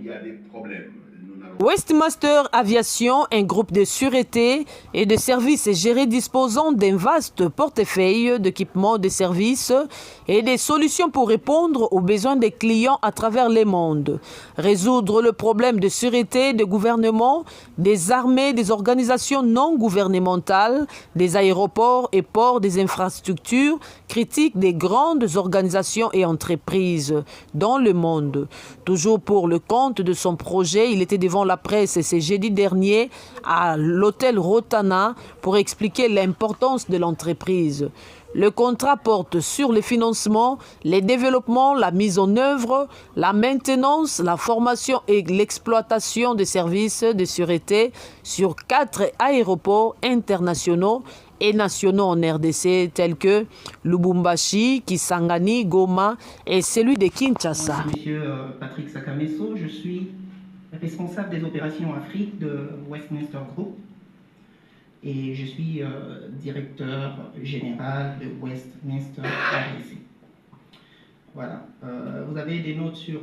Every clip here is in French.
il y a des problèmes. Westmaster Aviation, un groupe de sûreté et de services gérés disposant d'un vaste portefeuille d'équipements, de services et des solutions pour répondre aux besoins des clients à travers le monde. Résoudre le problème de sûreté des gouvernements, des armées, des organisations non gouvernementales, des aéroports et ports, des infrastructures critiques des grandes organisations et entreprises dans le monde. Toujours pour le compte de son projet, il était devant la presse ce jeudi dernier à l'hôtel Rotana pour expliquer l'importance de l'entreprise. Le contrat porte sur le financement, le développement, la mise en œuvre, la maintenance, la formation et l'exploitation des services de sûreté sur 4 aéroports internationaux et nationaux en RDC tels que Lubumbashi, Kisangani, Goma et celui de Kinshasa. Monsieur Patrick Sakameso, je suis responsable des opérations Afrique de Westminster Group et je suis directeur général de Westminster RDC. Voilà, vous avez des notes sur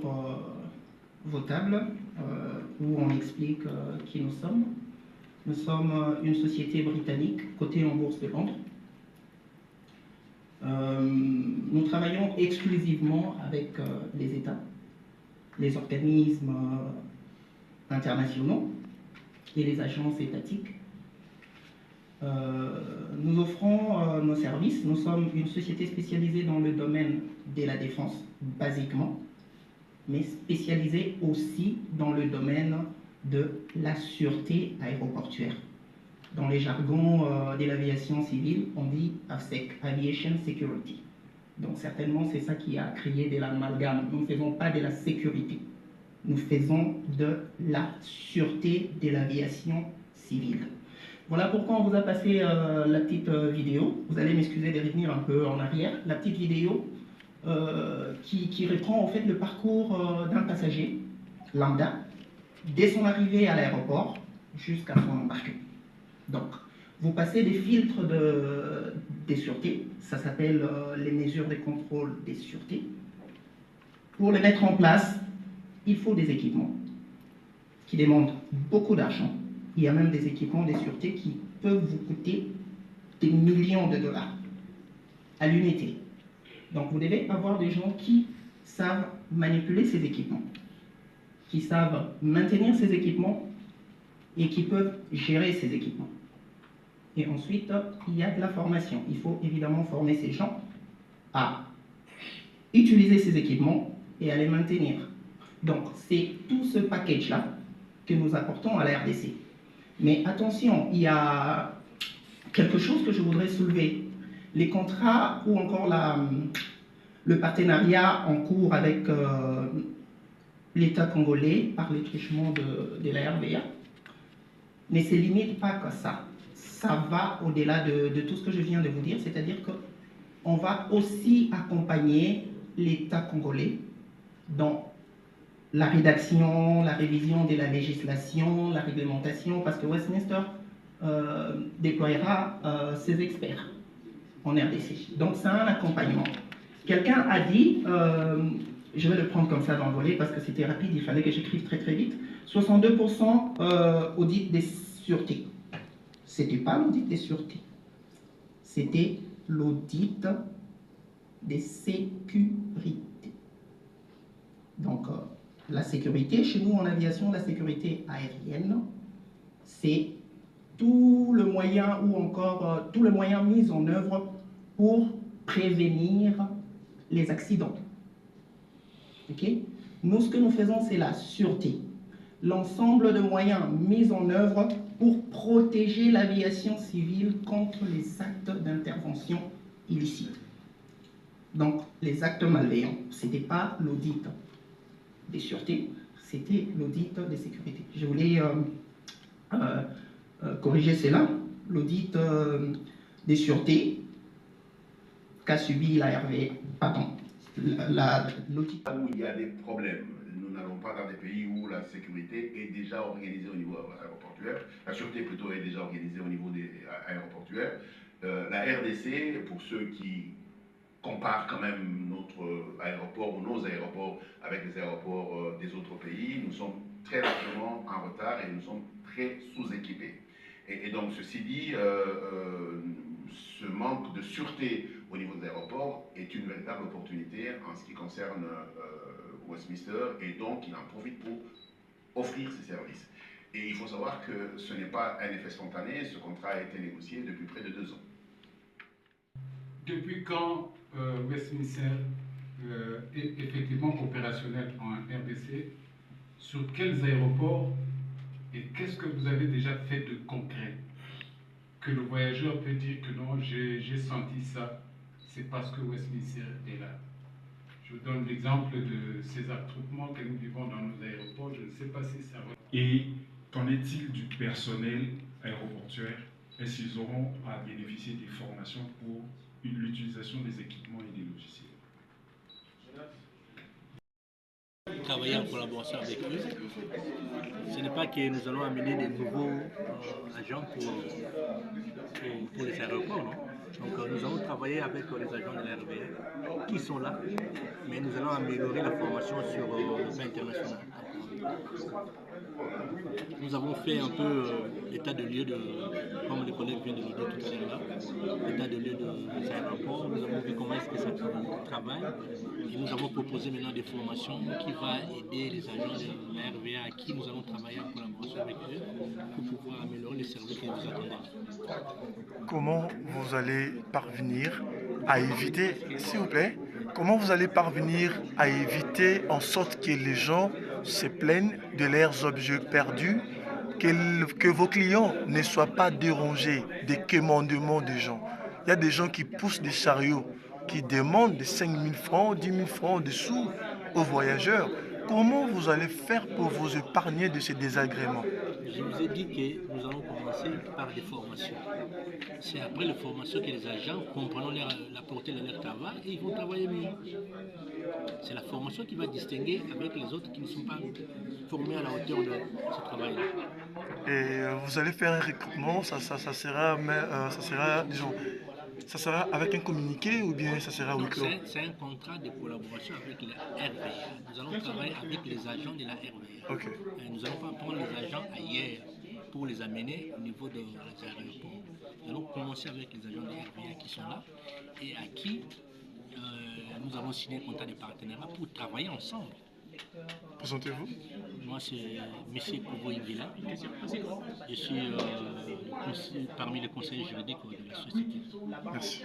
vos tables où on explique qui nous sommes. Nous sommes une société britannique cotée en bourse de Londres. Nous travaillons exclusivement avec les États, les organismes internationaux et les agences étatiques. Nous offrons nos services. Nous sommes une société spécialisée dans le domaine de la défense, basiquement, mais spécialisée aussi dans le domaine de la sûreté aéroportuaire. Dans les jargons de l'aviation civile, on dit AFSEC, Aviation Security. Donc certainement, c'est ça qui a créé de l'amalgame. Nous ne faisons pas de la sécurité. Nous faisons de la sûreté de l'aviation civile. Voilà pourquoi on vous a passé la petite vidéo. Vous allez m'excuser de revenir un peu en arrière. La petite vidéo qui reprend en fait le parcours d'un passager lambda dès son arrivée à l'aéroport jusqu'à son embarquement. Donc, vous passez des filtres des sûretés, ça s'appelle les mesures de contrôle des sûretés. Pour les mettre en place, il faut des équipements qui demandent beaucoup d'argent. Il y a même des équipements de sûreté qui peuvent vous coûter des millions de dollars à l'unité. Donc, vous devez avoir des gens qui savent manipuler ces équipements, qui savent maintenir ces équipements et qui peuvent gérer ces équipements. Et ensuite, il y a de la formation. Il faut évidemment former ces gens à utiliser ces équipements et à les maintenir. Donc, c'est tout ce package-là que nous apportons à la RDC. Mais attention, il y a quelque chose que je voudrais soulever. Les contrats ou encore le partenariat en cours avec l'État congolais par les truchements de la RVA ne se limite pas qu'à ça. Ça va au-delà de tout ce que je viens de vous dire, c'est-à-dire qu'on va aussi accompagner l'État congolais dans la rédaction, la révision de la législation, la réglementation, parce que Westminster déploiera ses experts en RDC. Donc c'est un accompagnement. Quelqu'un a dit, je vais le prendre comme ça d'envolée parce que c'était rapide, il fallait que j'écrive très très vite, 62% audit des sûretés. Ce n'était pas l'audit des sûretés, c'était l'audit des sécurités. Donc, la sécurité, chez nous en aviation, la sécurité aérienne, c'est tout le moyen ou encore tout le moyen mis en œuvre pour prévenir les accidents. Okay? Nous, ce que nous faisons, c'est la sûreté. L'ensemble de moyens mis en œuvre pour protéger l'aviation civile contre les actes d'intervention illicites. Donc, les actes malveillants, ce n'était pas l'audit des sûretés, c'était l'audit des sécurités. Je voulais corriger cela. L'audit des sûretés qu'a subi la RV, pardon, l'audit. Où il y a des problèmes. Nous n'allons pas dans des pays où la sécurité est déjà organisée au niveau aéroportuaire. La sûreté plutôt est déjà organisée au niveau des aéroportuaires. La RDC, pour ceux qui compare quand même notre aéroport ou nos aéroports avec les aéroports des autres pays, nous sommes très largement en retard et nous sommes très sous-équipés. Et donc, ceci dit, ce manque de sûreté au niveau des aéroports est une véritable opportunité en ce qui concerne Westminster, et donc il en profite pour offrir ses services. Et il faut savoir que ce n'est pas un effet spontané, ce contrat a été négocié depuis près de 2 ans. Depuis quand Westminster est effectivement opérationnel en RDC? Sur quels aéroports? Et qu'est-ce que vous avez déjà fait de concret? Que le voyageur peut dire que non, j'ai senti ça, c'est parce que Westminster est là. Je vous donne l'exemple de ces attroupements que nous vivons dans nos aéroports. Je ne sais pas si ça va. Et qu'en est-il du personnel aéroportuaire? Est-ce qu'ils auront à bénéficier des formations pour l'utilisation des équipements et des logiciels? Travailler en collaboration avec eux. Ce n'est pas que nous allons amener des nouveaux agents pour les aéroports, non? Donc nous allons travailler avec les agents de la RVA qui sont là, mais nous allons améliorer la formation sur le plan international. Nous avons fait un peu l'état de lieu comme les collègues viennent de le dire tout à l'heure là, l'état de lieu des aéroports. Nous avons vu comment est-ce que ça travaille et nous avons proposé maintenant des formations qui vont aider les agents de la RVA à qui nous allons travailler en collaboration avec eux pour pouvoir améliorer les services que nous attendons. Comment vous allez parvenir à éviter, s'il vous plaît, comment vous allez parvenir à éviter en sorte que les gens se plaignent de leurs objets perdus, que vos clients ne soient pas dérangés des commandements des gens? Il y a des gens qui poussent des chariots, qui demandent des 5 000 francs, 10 000 francs de sous aux voyageurs. Comment vous allez faire pour vous épargner de ces désagréments? Je vous ai dit que nous allons commencer par des formations. C'est après les formations que les agents comprendront la portée de leur travail et ils vont travailler mieux. C'est la formation qui va distinguer avec les autres qui ne sont pas formés à la hauteur de ce travail-là. Et vous allez faire un recrutement, ça sera, disons, ça sera avec un communiqué ou bien ça sera Donc c'est un contrat de collaboration avec la RVA. Nous allons travailler avec les agents de la RVA. Okay. Nous n'allons pas prendre les agents ailleurs pour les amener au niveau des aéroports. Nous allons commencer avec les agents de la RVA qui sont là et à qui nous avons signé un contrat de partenariat pour travailler ensemble. Présentez-vous. Moi, c'est M. Kouvo Ingila. Je suis parmi les conseillers juridiques de la société. Merci.